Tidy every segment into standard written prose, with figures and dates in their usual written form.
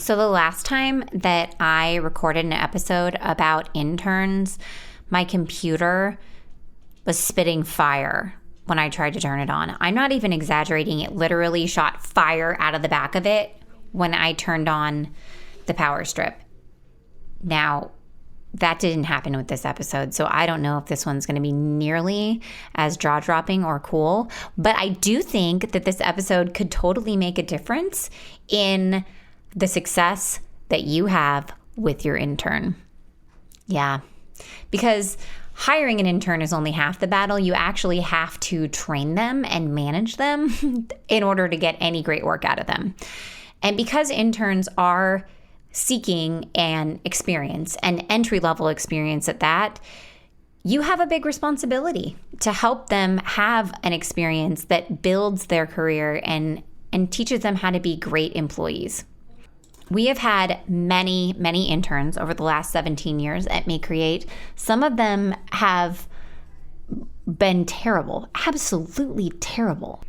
So the last time that I recorded an episode about interns, my computer was spitting fire when I tried to turn it on. I'm not even exaggerating. It literally shot fire out of the back of it when I turned on the power strip. Now, that didn't happen with this episode, so I don't know if this one's going to be nearly as jaw-dropping or cool, but I do think that this episode could totally make a difference in the success that you have with your intern. Yeah, because hiring an intern is only half the battle. You actually have to train them and manage them in order to get any great work out of them. And because interns are seeking an experience, an entry-level experience at that, you have a big responsibility to help them have an experience that builds their career and teaches them how to be great employees. We have had many interns over the last 17 years at MayeCreate. Some of them have been terrible, absolutely terrible.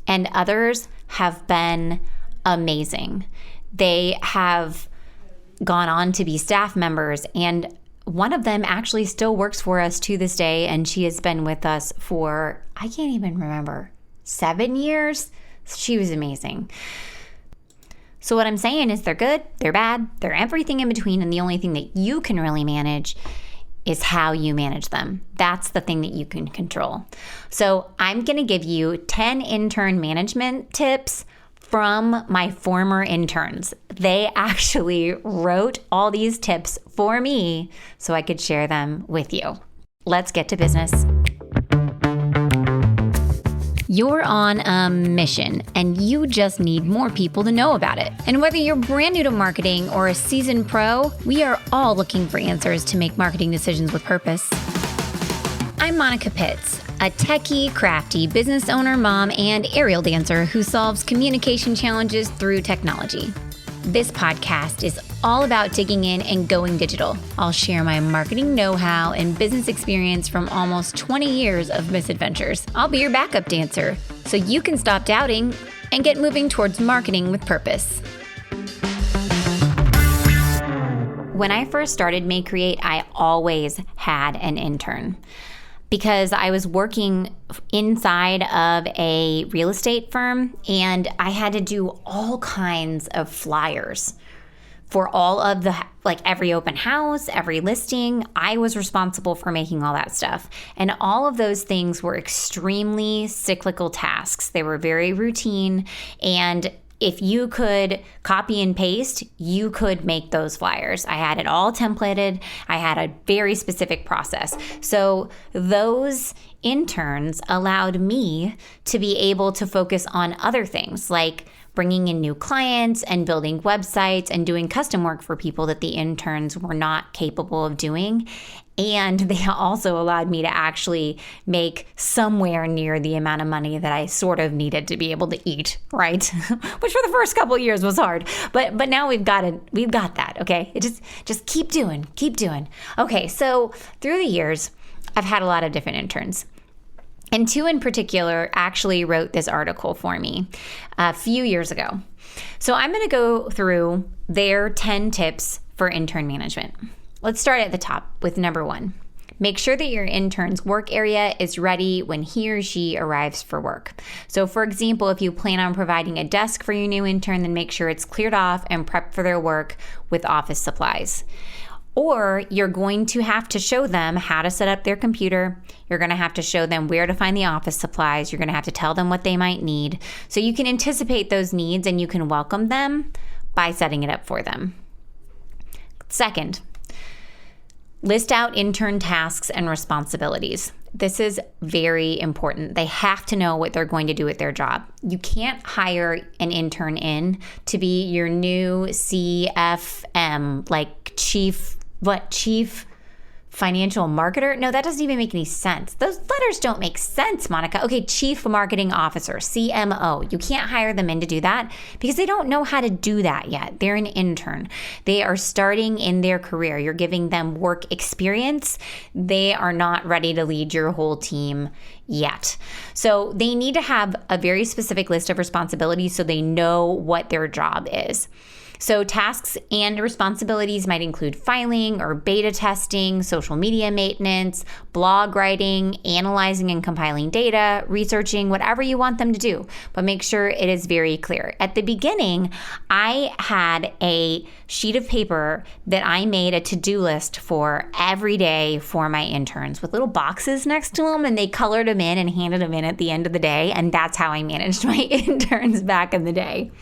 And others have been amazing. They have gone on to be staff members, and one of them actually still works for us to this day, and she has been with us for, I can't even remember, 7 years? She was amazing. So what I'm saying is they're good, they're bad, they're everything in between, and the only thing that you can really manage is how you manage them. That's the thing that you can control. So I'm gonna give you 10 intern management tips from my former interns. They actually wrote all these tips for me so I could share them with you. Let's get to business. You're on a mission, and you just need more people to know about it. And whether you're brand new to marketing or a seasoned pro, we are all looking for answers to make marketing decisions with purpose. I'm Monica Pitts, a techie, crafty business owner, mom, and aerial dancer who solves communication challenges through technology. This podcast is all about digging in and going digital. I'll share my marketing know-how and business experience from almost 20 years of misadventures. I'll be your backup dancer so you can stop doubting and get moving towards marketing with purpose. When I first started MayeCreate, I always had an intern, because I was working inside of a real estate firm, and I had to do all kinds of flyers for all of the, every open house, every listing. I was responsible for making all that stuff. And all of those things were extremely cyclical tasks. They were very routine, and if you could copy and paste, you could make those flyers. I had it all templated. I had a very specific process. So those interns allowed me to be able to focus on other things, like bringing in new clients and building websites and doing custom work for people that the interns were not capable of doing. And they also allowed me to actually make somewhere near the amount of money that I sort of needed to be able to eat, right? Which for the first couple of years was hard. But now we've got that, okay? It just keep doing. Okay, so through the years, I've had a lot of different interns. And 2 in particular actually wrote this article for me a few years ago. So I'm going to go through their 10 tips for intern management. Let's start at the top with number 1. Make sure that your intern's work area is ready when he or she arrives for work. So for example, if you plan on providing a desk for your new intern, then make sure it's cleared off and prepped for their work with office supplies. Or you're going to have to show them how to set up their computer. You're going to have to show them where to find the office supplies. You're going to have to tell them what they might need. So you can anticipate those needs and you can welcome them by setting it up for them. Second, list out intern tasks and responsibilities. This is very important. They have to know what they're going to do at their job. You can't hire an intern in to be your new CFM, like chief financial marketer? No, that doesn't even make any sense. Those letters don't make sense, Monica. Okay, chief marketing officer, CMO. You can't hire them in to do that because they don't know how to do that yet. They're an intern. They are starting in their career. You're giving them work experience. They are not ready to lead your whole team yet. So they need to have a very specific list of responsibilities so they know what their job is. So tasks and responsibilities might include filing or beta testing, social media maintenance, blog writing, analyzing and compiling data, researching, whatever you want them to do. But make sure it is very clear. At the beginning, I had a sheet of paper that I made a to-do list for every day for my interns with little boxes next to them, and they colored them in and handed them in at the end of the day. And that's how I managed my interns back in the day.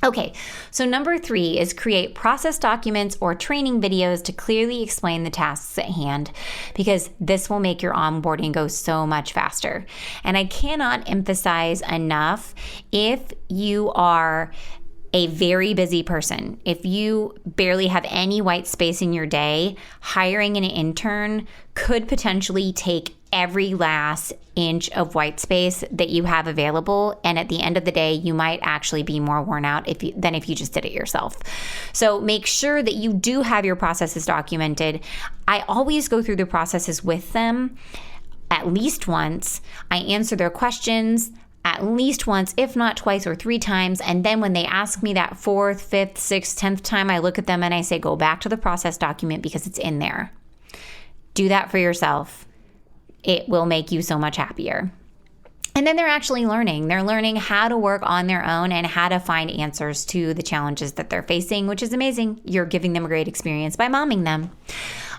Okay, so number 3 is create process documents or training videos to clearly explain the tasks at hand, because this will make your onboarding go so much faster. And I cannot emphasize enough, if you are a very busy person, if you barely have any white space in your day, hiring an intern could potentially take every last inch of white space that you have available. And at the end of the day, you might actually be more worn out than if you just did it yourself. So make sure that you do have your processes documented. I always go through the processes with them at least once. I answer their questions at least once, if not twice or 3 times. And then when they ask me that 4th, 5th, 6th, 10th time, I look at them and I say, go back to the process document because it's in there. Do that for yourself. It will make you so much happier. And then they're actually learning. They're learning how to work on their own and how to find answers to the challenges that they're facing, which is amazing. You're giving them a great experience by momming them.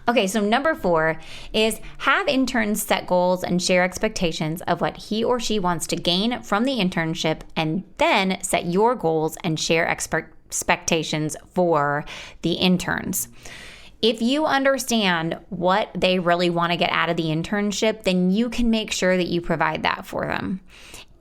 Okay, so number 4 is have interns set goals and share expectations of what he or she wants to gain from the internship, and then set your goals and share expectations for the interns. If you understand what they really want to get out of the internship, then you can make sure that you provide that for them.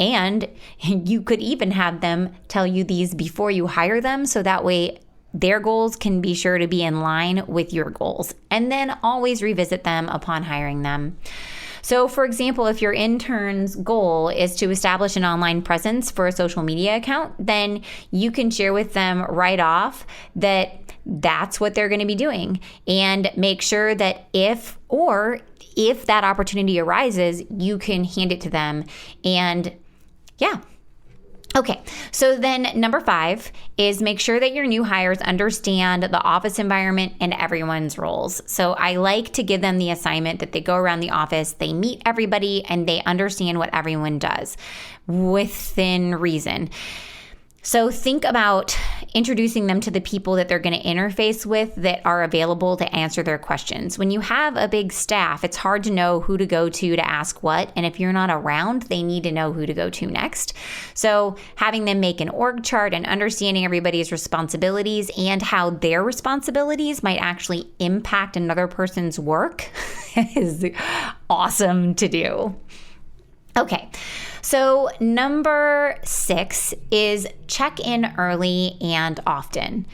And you could even have them tell you these before you hire them, so that way their goals can be sure to be in line with your goals. And then always revisit them upon hiring them. So for example, if your intern's goal is to establish an online presence for a social media account, then you can share with them right off that that's what they're going to be doing, and make sure that if that opportunity arises, you can hand it to them. And yeah. Okay, so then number 5 is make sure that your new hires understand the office environment and everyone's roles. So I like to give them the assignment that they go around the office, they meet everybody, and they understand what everyone does within reason. So think about introducing them to the people that they're going to interface with that are available to answer their questions. When you have a big staff, it's hard to know who to go to ask what. And if you're not around, they need to know who to go to next. So having them make an org chart and understanding everybody's responsibilities and how their responsibilities might actually impact another person's work is awesome to do. Okay. So number 6 is check in early and often.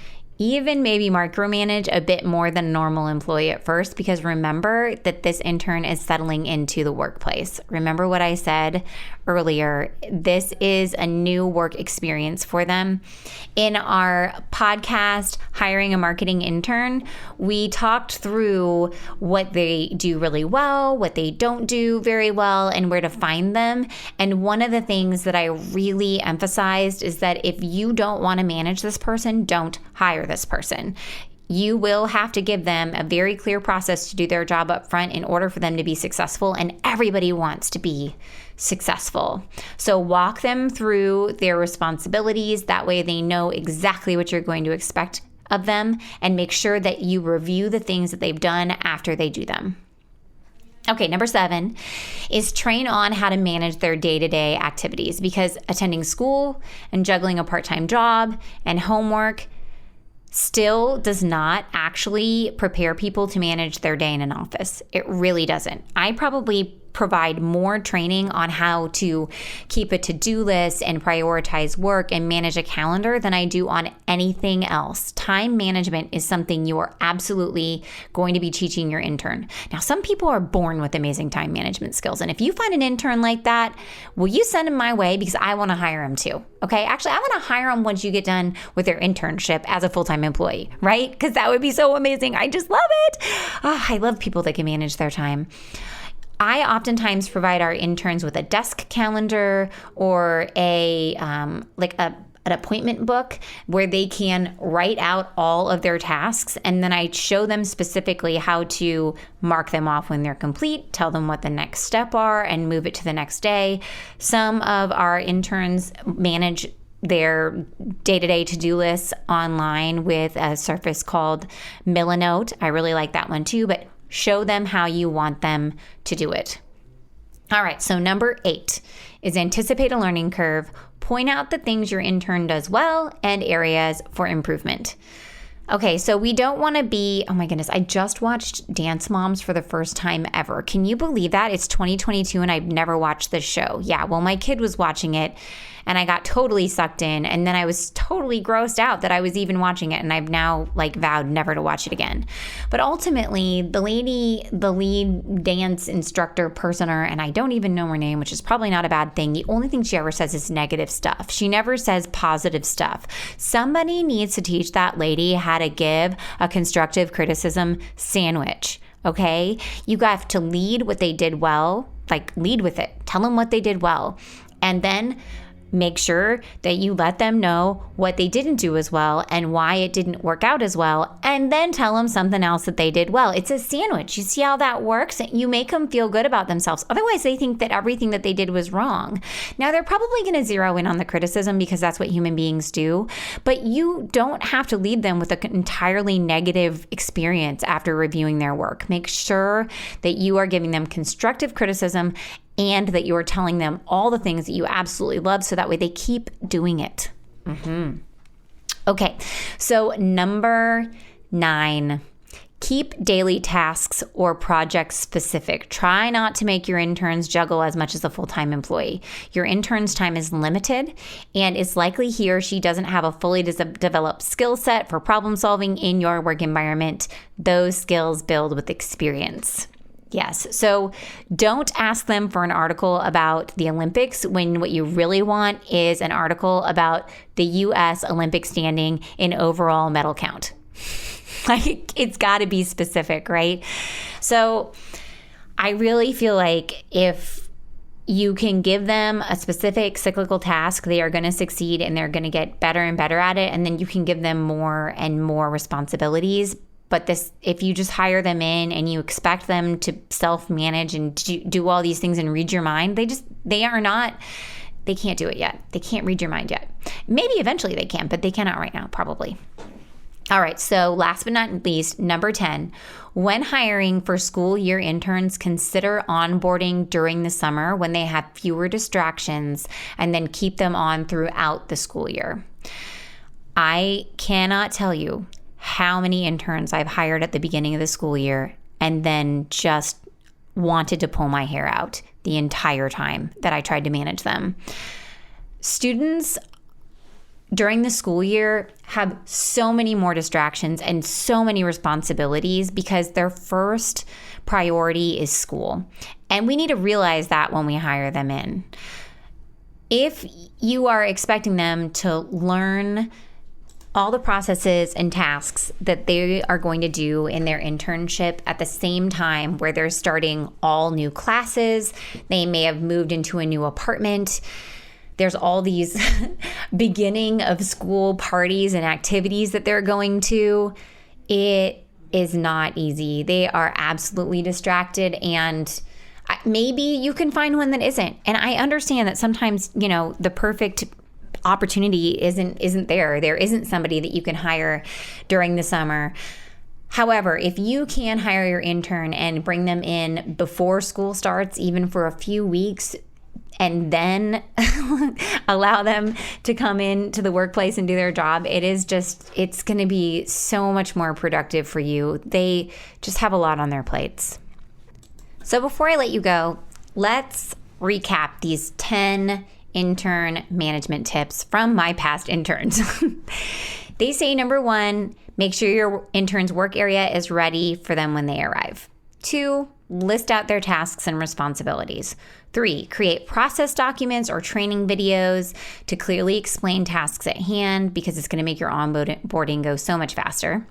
Even maybe micromanage a bit more than a normal employee at first, because remember that this intern is settling into the workplace. Remember what I said earlier, this is a new work experience for them. In our podcast, Hiring a Marketing Intern, we talked through what they do really well, what they don't do very well, and where to find them. And one of the things that I really emphasized is that if you don't want to manage this person, don't hire this person. You will have to give them a very clear process to do their job up front in order for them to be successful, and everybody wants to be successful. So walk them through their responsibilities. That way they know exactly what you're going to expect of them, and make sure that you review the things that they've done after they do them. Okay, number 7 is train on how to manage their day-to-day activities, because attending school and juggling a part-time job and homework still does not actually prepare people to manage their day in an office. It really doesn't. I probably provide more training on how to keep a to-do list and prioritize work and manage a calendar than I do on anything else. Time management is something you are absolutely going to be teaching your intern. Now, some people are born with amazing time management skills, and if you find an intern like that, will you send him my way? Because I want to hire him too. Okay, actually, I want to hire them once you get done with their internship as a full-time employee, right? Because that would be so amazing. I just love it. Oh, I love people that can manage their time. I oftentimes provide our interns with a desk calendar or a an appointment book where they can write out all of their tasks, and then I show them specifically how to mark them off when they're complete, tell them what the next step are, and move it to the next day. Some of our interns manage their day-to-day to-do lists online with a service called Milanote. I really like that one too, but show them how you want them to do it. All right, so number 8 is anticipate a learning curve. Point out the things your intern does well and areas for improvement. Okay, so we don't want to be, oh my goodness, I just watched Dance Moms for the first time ever. Can you believe that? It's 2022 and I've never watched this show. Yeah, well, my kid was watching it and I got totally sucked in, and then I was totally grossed out that I was even watching it, and I've now vowed never to watch it again. But ultimately, the lead dance instructor personer, and I don't even know her name, which is probably not a bad thing. The only thing she ever says is negative stuff. She never says positive stuff. Somebody needs to teach that lady how to give a constructive criticism sandwich. Okay? You have to lead what they did well, lead with it. Tell them what they did well. And then make sure that you let them know what they didn't do as well and why it didn't work out as well, and then tell them something else that they did well. It's a sandwich. You see how that works? You make them feel good about themselves. Otherwise, they think that everything that they did was wrong. Now, they're probably going to zero in on the criticism because that's what human beings do, but you don't have to lead them with an entirely negative experience after reviewing their work. Make sure that you are giving them constructive criticism and that you are telling them all the things that you absolutely love so that way they keep doing it. Okay, so number 9, keep daily tasks or projects specific. Try not to make your interns juggle as much as a full-time employee. Your intern's time is limited, and it's likely he or she doesn't have a fully developed skill set for problem solving in your work environment. Those skills build with experience. Yes. So don't ask them for an article about the Olympics when what you really want is an article about the U.S. Olympic standing in overall medal count. It's got to be specific, right? So I really feel like if you can give them a specific cyclical task, they are going to succeed and they're going to get better and better at it. And then you can give them more and more responsibilities. But if you just hire them in and you expect them to self-manage and do all these things and read your mind, they can't do it yet. They can't read your mind yet. Maybe eventually they can, but they cannot right now, probably. All right, so last but not least, number 10, when hiring for school year interns, consider onboarding during the summer when they have fewer distractions, and then keep them on throughout the school year. I cannot tell you how many interns I've hired at the beginning of the school year and then just wanted to pull my hair out the entire time that I tried to manage them. Students during the school year have so many more distractions and so many responsibilities because their first priority is school. And we need to realize that when we hire them in. If you are expecting them to learn all the processes and tasks that they are going to do in their internship at the same time where they're starting all new classes, they may have moved into a new apartment, there's all these beginning of school parties and activities that they're going to, it is not easy. They are absolutely distracted, and maybe you can find one that isn't. And I understand that sometimes, the perfect opportunity isn't there. There isn't somebody that you can hire during the summer. However, if you can hire your intern and bring them in before school starts, even for a few weeks, and then allow them to come into the workplace and do their job, it's going to be so much more productive for you. They just have a lot on their plates. So before I let you go, let's recap these 10 intern management tips from my past interns. They say, number 1, make sure your intern's work area is ready for them when they arrive. 2, list out their tasks and responsibilities. 3, create process documents or training videos to clearly explain tasks at hand because it's going to make your onboarding go so much faster.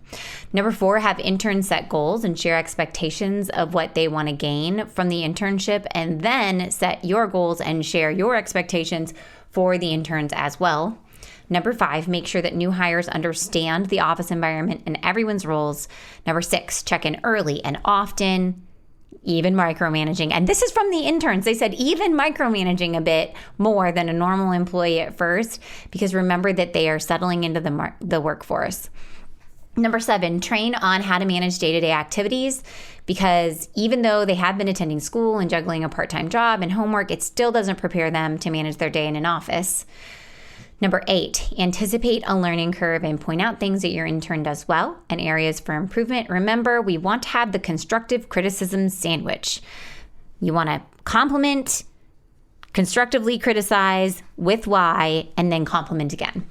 Number 4, have interns set goals and share expectations of what they want to gain from the internship, and then set your goals and share your expectations for the interns as well. Number 5, make sure that new hires understand the office environment and everyone's roles. Number 6, check in early and often, even micromanaging. And this is from the interns. They said even micromanaging a bit more than a normal employee at first, because remember that they are settling into the workforce. Number 7, train on how to manage day-to-day activities, because even though they have been attending school and juggling a part-time job and homework, it still doesn't prepare them to manage their day in an office. Number 8, anticipate a learning curve and point out things that your intern does well and areas for improvement. Remember, we want to have the constructive criticism sandwich. You want to compliment, constructively criticize with why, and then compliment again.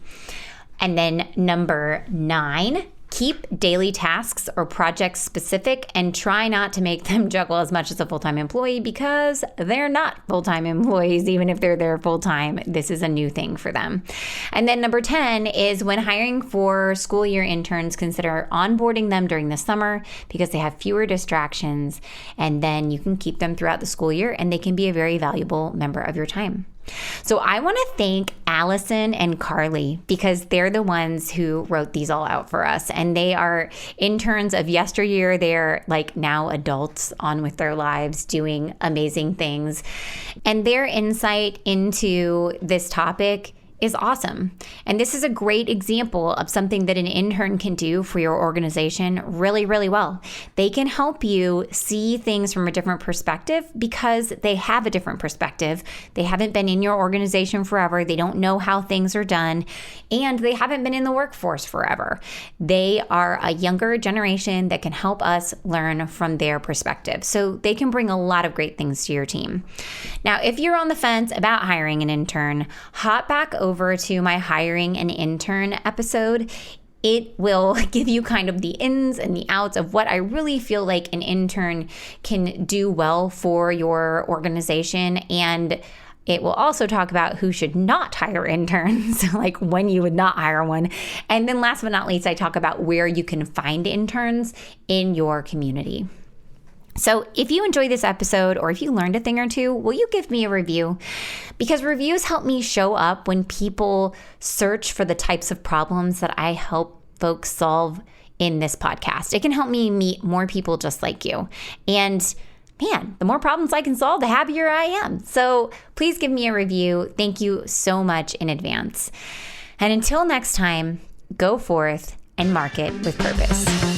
And then number 9, keep daily tasks or projects specific and try not to make them juggle as much as a full-time employee, because they're not full-time employees, even if they're there full-time. This is a new thing for them. And then number 10 is when hiring for school year interns, consider onboarding them during the summer because they have fewer distractions, and then you can keep them throughout the school year and they can be a very valuable member of your time. So I want to thank Allison and Carly because they're the ones who wrote these all out for us. And they are interns of yesteryear. They're like now adults on with their lives doing amazing things. And their insight into this topic is awesome. And this is a great example of something that an intern can do for your organization really, really well. They can help you see things from a different perspective because they have a different perspective. They haven't been in your organization forever. They don't know how things are done, and they haven't been in the workforce forever. They are a younger generation that can help us learn from their perspective. So they can bring a lot of great things to your team. Now, if you're on the fence about hiring an intern, hop back over to my hiring an intern episode. It will give you kind of the ins and the outs of what I really feel like an intern can do well for your organization. And it will also talk about who should not hire interns, like when you would not hire one. And then last but not least, I talk about where you can find interns in your community. So if you enjoyed this episode or if you learned a thing or two, will you give me a review? Because reviews help me show up when people search for the types of problems that I help folks solve in this podcast. It can help me meet more people just like you. And man, the more problems I can solve, the happier I am. So please give me a review. Thank you so much in advance. And until next time, go forth and market with purpose.